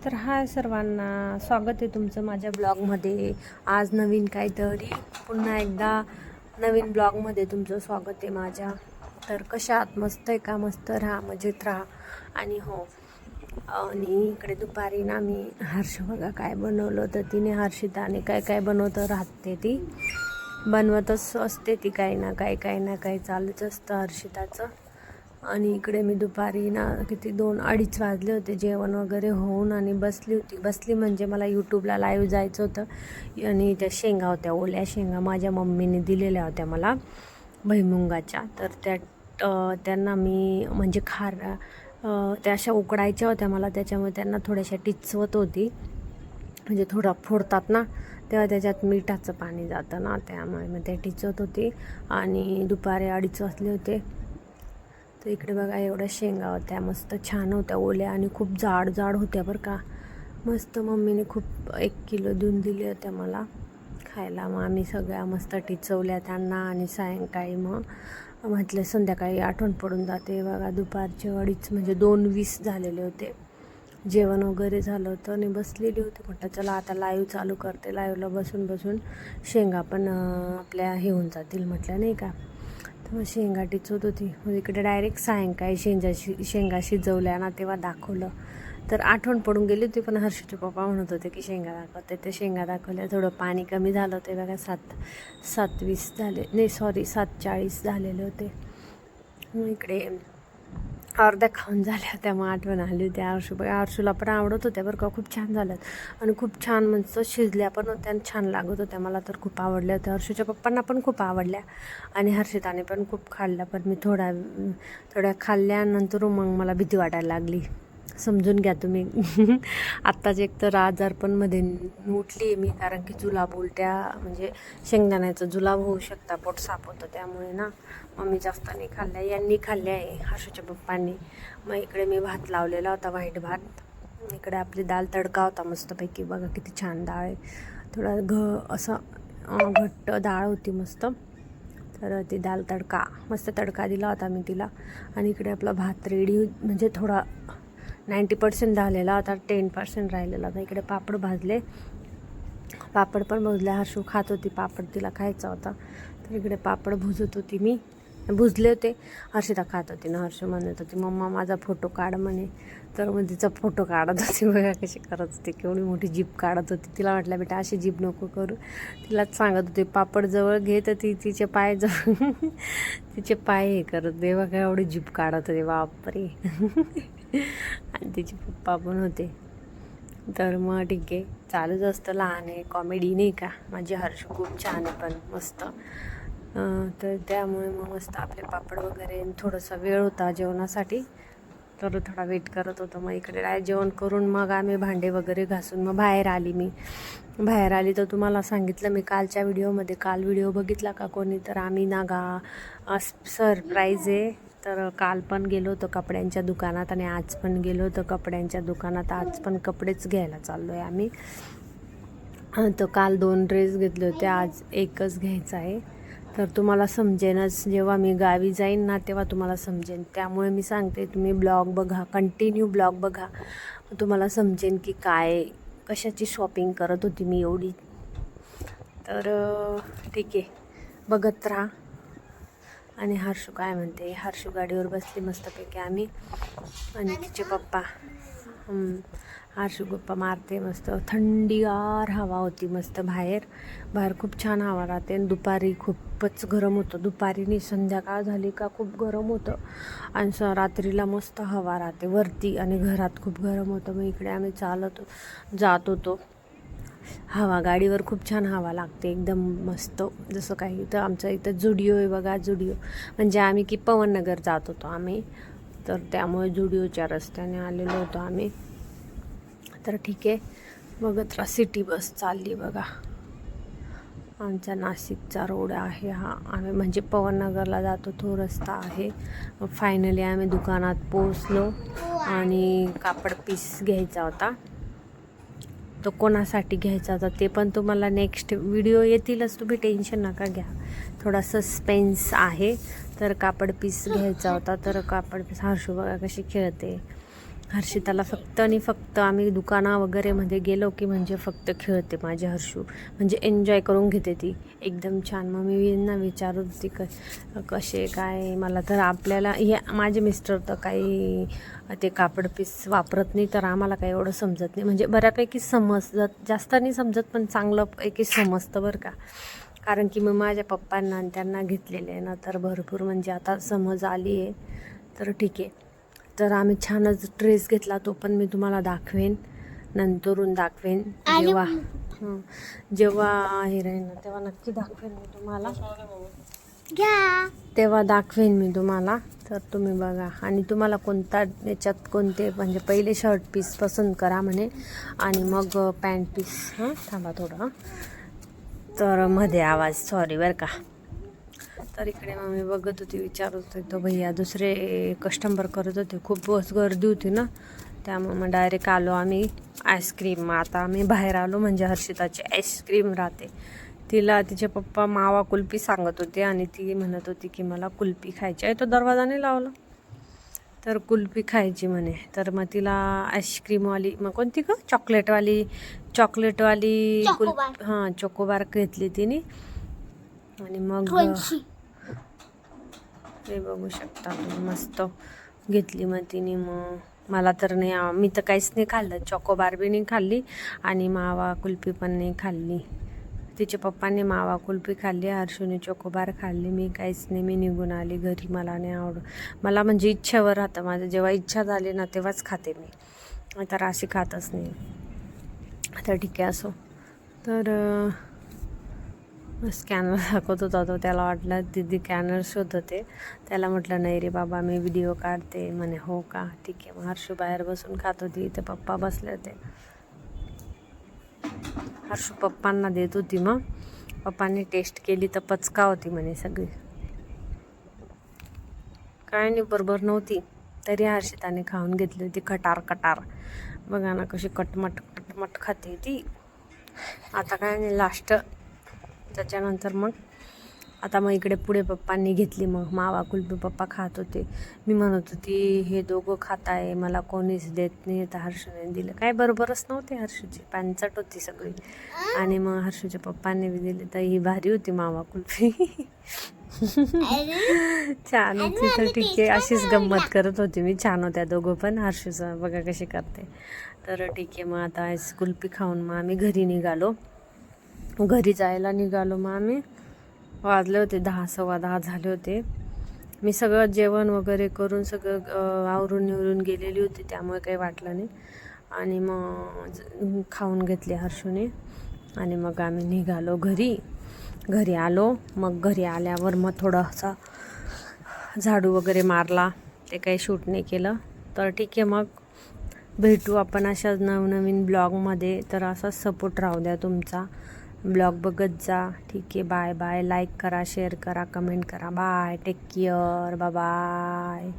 तर हाय सर्वांना, स्वागत आहे तुमचं माझ्या ब्लॉगमध्ये. आज नवीन काहीतरी पुन्हा एकदा नवीन ब्लॉगमध्ये तुमचं स्वागत आहे माझ्या. तर कशा आहात? मस्त आहे का? मस्त राहा, मजेत राहा. आणि हो, आणि इकडे दुपारी ना मी हर्ष बघा काय बनवलं होतं तिने. हर्षिताने काय काय बनवतं राहते, ती बनवतच असते ती काही ना काही चालूच असतं हर्षिताचं. आणि इकडे मी दुपारी ना किती 2-2:30 वाजले होते जेवण वगैरे होऊन, आणि बसली म्हणजे मला यूट्यूबला लाईव्ह जायचं होतं. आणि त्या शेंगा होत्या, ओल्या शेंगा माझ्या मम्मीने दिलेल्या होत्या मला भुईमुगाच्या. तर त्यांना मी म्हणजे त्या अशा उकडायच्या होत्या मला, त्याच्यामुळे त्यांना थोड्याशा टिचवत होती. म्हणजे थोडं फोडतात ना तेव्हा त्याच्यात मिठाचं पाणी जातं ना, त्यामुळे मग ते टिचवत होती. आणि दुपारी 2:30 वाजले होते. तर इकडे बघा एवढ्या शेंगा होत्या, मस्त छान होत्या, ओल्या आणि खूप जाड होत्या बरं का. मस्त मम्मीने खूप 1 किलो देऊन दिल्या होत्या मला खायला. मग आम्ही सगळ्या मस्त टिचवल्या त्यांना. आणि सायंकाळी मग म्हटलं संध्याकाळी आठवण पडून जाते बघा. दुपारचे 2:30 म्हणजे 2:20 झालेले होते. जेवण वगैरे झालं होतं आणि बसलेली होती. म्हटलं चला आता लाईव्ह चालू करते. लाईव्हला बसून शेंगा पण आपल्या हे होऊन जातील म्हटलं, नाही का. तर मग शेंगा टिचवत होती. मग इकडे डायरेक्ट सायंकाळी शेंगा शिजवल्या ना तेव्हा दाखवलं. तर आठवण पडून गेली होती, पण हर्षचे पप्पा म्हणत होते की शेंगा दाखवते. ते शेंगा दाखवल्या. थोडं पाणी कमी झालं होतं बघा. 7:20 झाले, नाही सॉरी 7:40 झालेले होते. मग इकडे अर्ध्या खाऊन झाल्या होत्या. मग आठवण आली होती हर्षूला पण आवडत होत्या बरं का. खूप छान झाल्यात आणि खूप छान म्हणजे शिजल्या पण होत्या आणि छान लागत होत्या. मला तर खूप आवडल्या होत्या. हर्षूच्या पप्पांना पण खूप आवडल्या आणि हर्षिताने पण खूप खाल्ल्या. पण मी थोड्या खाल्ल्यानंतर मग मला भीती वाटायला लागली. समजून घ्या तुम्ही. आत्ताच एक तर आजारपणमध्ये उठली मी, कारण की जुलाब, उलट्या म्हणजे शेंगदाण्याचं जुलाब होऊ शकता, पोट साफ होतं. त्यामुळे ना मग मी जास्त नाही खाल्ल्या. यांनी खाल्ल्या आहे हर्षूच्या पप्पांनी. मग इकडे मी भात लावलेला होता, व्हाईट भात. इकडे आपली दाल तडका होता मस्तपैकी बघा, किती छान डाळ आहे. थोडा असं घट्ट डाळ होती मस्त. तर ती दाल तडका, मस्त तडका दिला होता मी तिला. आणि इकडे आपला भात रेडी, म्हणजे थोडा 90% झालेला होता, 10% राहिलेला होता. इकडे पापड भाजले, पापड पण भाजले. हर्षू खात होती पापड, तिला खायचा होता. तर इकडे पापड भुजत होती मी, भुजले होते. हर्षिता खात होती ना. हर्षू म्हणत होती मम्मा माझा फोटो काढ म्हणे. तर मग तिचा फोटो काढत होती बघा, कशी करत होती, केवढी मोठी जीभ काढत होती. तिला वाटलं बेटा अशी जीभ नको करू. तिलाच सांगत होते पापड जवळ घे, तर ती तिचे पाय जवळ तिचे पाय हे करत दे बघा, एवढी जीभ काढत होते बापरे. आणि तिचे पप्पा पण होते. तर मग ठीक आहे, चालूच असतं लहान आहे कॉमेडी, नाही का. माझी हर्ष खूप छान आहे पण मस्त. तर त्यामुळे मग मस्त आपले पापड वगैरे. थोडासा वेळ होता जेवणासाठी, तर थोडा वेट करत होतो. मग इकडे जेवण करून मग आम्ही भांडे वगैरे घासून मग बाहेर आली. तर तुम्हाला सांगितलं मी कालच्या व्हिडिओमध्ये, काल व्हिडिओ बघितला का कोणी, तर आम्ही ना सरप्राईज आहे. तर काल पण गेलो होतो कपड्यांच्या दुकानात आणि आज पण गेलो होतो कपड्यांच्या दुकानात. आज पण कपडेच घ्यायला चाललो आहे आम्ही. तर काल 2 ड्रेस घेतले होते, आज एकच घ्यायचा आहे. तर तुम्हाला समजेनच, जेव्हा मी गावी जाईन ना तेव्हा तुम्हाला समजेन. त्यामुळे मी सांगते, तुम्ही ब्लॉग बघा, कंटिन्यू ब्लॉग बघा, तुम्हाला समजेन की कशाची शॉपिंग करत होती मी एवढी. तर ठीक आहे, बघत राहा. आणि हर्षू काय म्हणते, हर्षू गाडीवर बसली मस्तपैकी आम्ही आणि तिचे पप्पा. हर्षू गप्पा मारते मस्त. थंडीगार हवा होती मस्त बाहेर खूप छान हवा राहते. आणि दुपारी खूपच गरम होतं. दुपारी नाही, संध्याकाळ झाली का खूप गरम होतं. आणि रात्रीला मस्त हवा राहते वरती, आणि घरात खूप गरम होतं. मग इकडे आम्ही जात होतो. गाडीवर खूप छान हवा लागते एकदम मस्त. जसं काही इथं आमचं इथं जुडिओ आहे बघा. जुडिओ म्हणजे आम्ही की पवननगर जात होतो आम्ही, तर त्यामुळे जुडिओच्या रस्त्याने आलेलो होतो आम्ही. तर ठीक आहे, बघत राहा. सिटी बस चालली बघा. आमचा नाशिकचा रोड आहे हा. आम्ही म्हणजे पवननगरला जातो तो रस्ता आहे. फायनली आम्ही दुकानात पोचलो आणि कापड पीस घ्यायचा होता. तो कोणासाठी घ्यायचा होता ते पण तुम्हाला नेक्स्ट व्हिडिओ येतीलच, तुम्ही टेन्शन नका घ्या. थोडा सस्पेन्स आहे. तर कापड पीस घ्यायचा होता. तर कापड पीस, हर्षू बघा कशी खेळते. हर्षिताला फक्त आणि फक्त आम्ही दुकाना वगैरे मध्ये गेलो की म्हणजे फक्त खेळते माझी हर्षू, म्हणजे एन्जॉय करून घेते ती एकदम छान. मग मी यांना विचारत होती कसे काय. मला तर आपल्याला हे माझे मिस्टर तर काही ते कापड पीस वापरत नाही, तर आम्हाला काही एवढं समजत नाही. म्हणजे बऱ्यापैकी समजत, जास्त नाही समजत पण चांगलंपैकी समजतं बरं का. कारण की मी माझ्या पप्पांना आणि त्यांना घेतलेले आहे ना, तर भरपूर म्हणजे आता समज आली आहे. तर ठीक आहे. तर आम्ही छानच ड्रेस घेतला, तो पण मी तुम्हाला दाखवेन, नंतरून दाखवेन जेव्हा हे राहील ना तेव्हा नक्की दाखवेन मी तुम्हाला, तेव्हा दाखवेन मी तुम्हाला. तर तुम्ही बघा आणि तुम्हाला कोणता याच्यात कोणते म्हणजे पहिले शर्ट पीस पसंत करा म्हणे आणि मग पॅन्ट पीस. हां थांबा थोडं. तर मध्ये आवाज सॉरी बरं का. तर इकडे मग मी बघत होती, विचारत होते तो भैया दुसरे कस्टमर करत होते, खूप गर्दी होती ना, त्यामुळे मग डायरेक्ट आलो आम्ही आईस्क्रीम. आता आम्ही बाहेर आलो म्हणजे हर्षिताची आईस्क्रीम राहते, तिला तिचे पप्पा मावा कुल्फी सांगत होते आणि ती म्हणत होती की मला कुल्फी खायची आहे. तो दरवाजा नाही लावला, तर कुल्फी खायची म्हणे. तर मग तिला आईस्क्रीमवाली, मग कोणती का चॉकलेटवाली कुल्फी, हां चोकोबार घेतली तिने. आणि मग हे बघू शकता तुम्ही, मस्त घेतली मग तिने. मग मला तर नाही, मी तर काहीच नाही खाल्लं, चॉकोबार बी नाही खाल्ली आणि मावा कुल्फी पण नाही खाल्ली. तिच्या पप्पाने मावा कुल्फी खाल्ली, हर्षूने चोकोबार खाल्ली, मी काहीच नाही. मी निघून आली घरी. मला नाही मला म्हणजे इच्छेवर राहतं माझं, जेव्हा इच्छा झाली ना तेव्हाच खाते मी, तर अशी खातच नाही. तर ठीक आहे असो. तर स्कॅनर दाखवत होता तो, त्याला वाटलं दीदी स्कॅनर शोधत होते. त्याला म्हटलं नाही रे बाबा मी व्हिडिओ काढते. म्हणे हो का ठीक आहे. मग हर्षू बाहेर बसून खात होती, इथे पप्पा बसले होते. हर्षू पप्पांना देत होती, मग पप्पांनी टेस्ट केली तर पचका होती म्हणे सगळी, काय नाही बरोबर नव्हती. तरी हर्षिताने खाऊन घेतली होती कटार कटार. बघा ना कशी कटमट खाते ती. आता काय नाही लास्ट, त्याच्यानंतर मग आता मग इकडे पुढे पप्पांनी घेतली मग मावा कुल्फी. पप्पा खात होते, मी म्हणत होती हे दोघं खात आहे, मला कोणीच देत नाही, तर हर्षूने दिलं. काय बरोबरच नव्हते, हर्षूची पानचट होती सगळी. आणि मग हर्षूच्या पप्पांनी बी दिली, तर ही भारी होती मावा कुल्फी. छान होती. तर ठीक आहे, अशीच गंमत करत होती मी. छान होत्या दोघं पण. हर्षूचं बघा कशी करते. तर ठीक आहे, मग आता कुल्फी खाऊन मग आम्ही घरी निघालो. घरी जायला निघालो मग आम्ही, वाजले होते 10, 10:15 झाले होते. मी सगळं जेवण वगैरे करून सगळं आवरून निवरून गेलेली होती, त्यामुळे काही वाटलं नाही. आणि मग खाऊन घेतले हर्षूने आणि मग आम्ही निघालो घरी आलो. मग घरी आल्यावर मग थोडासा झाडू वगैरे मारला, ते काही शूट नाही केलं. तर ठीक आहे, मग भेटू आपण अशाच नवनवीन ब्लॉगमध्ये. तर असाच सपोर्ट राहू द्या तुमचा, ब्लॉग बघत जा. ठीक आहे, बाय बाय. लाईक करा, शेअर करा, कमेंट करा. Bye, take care, bye bye.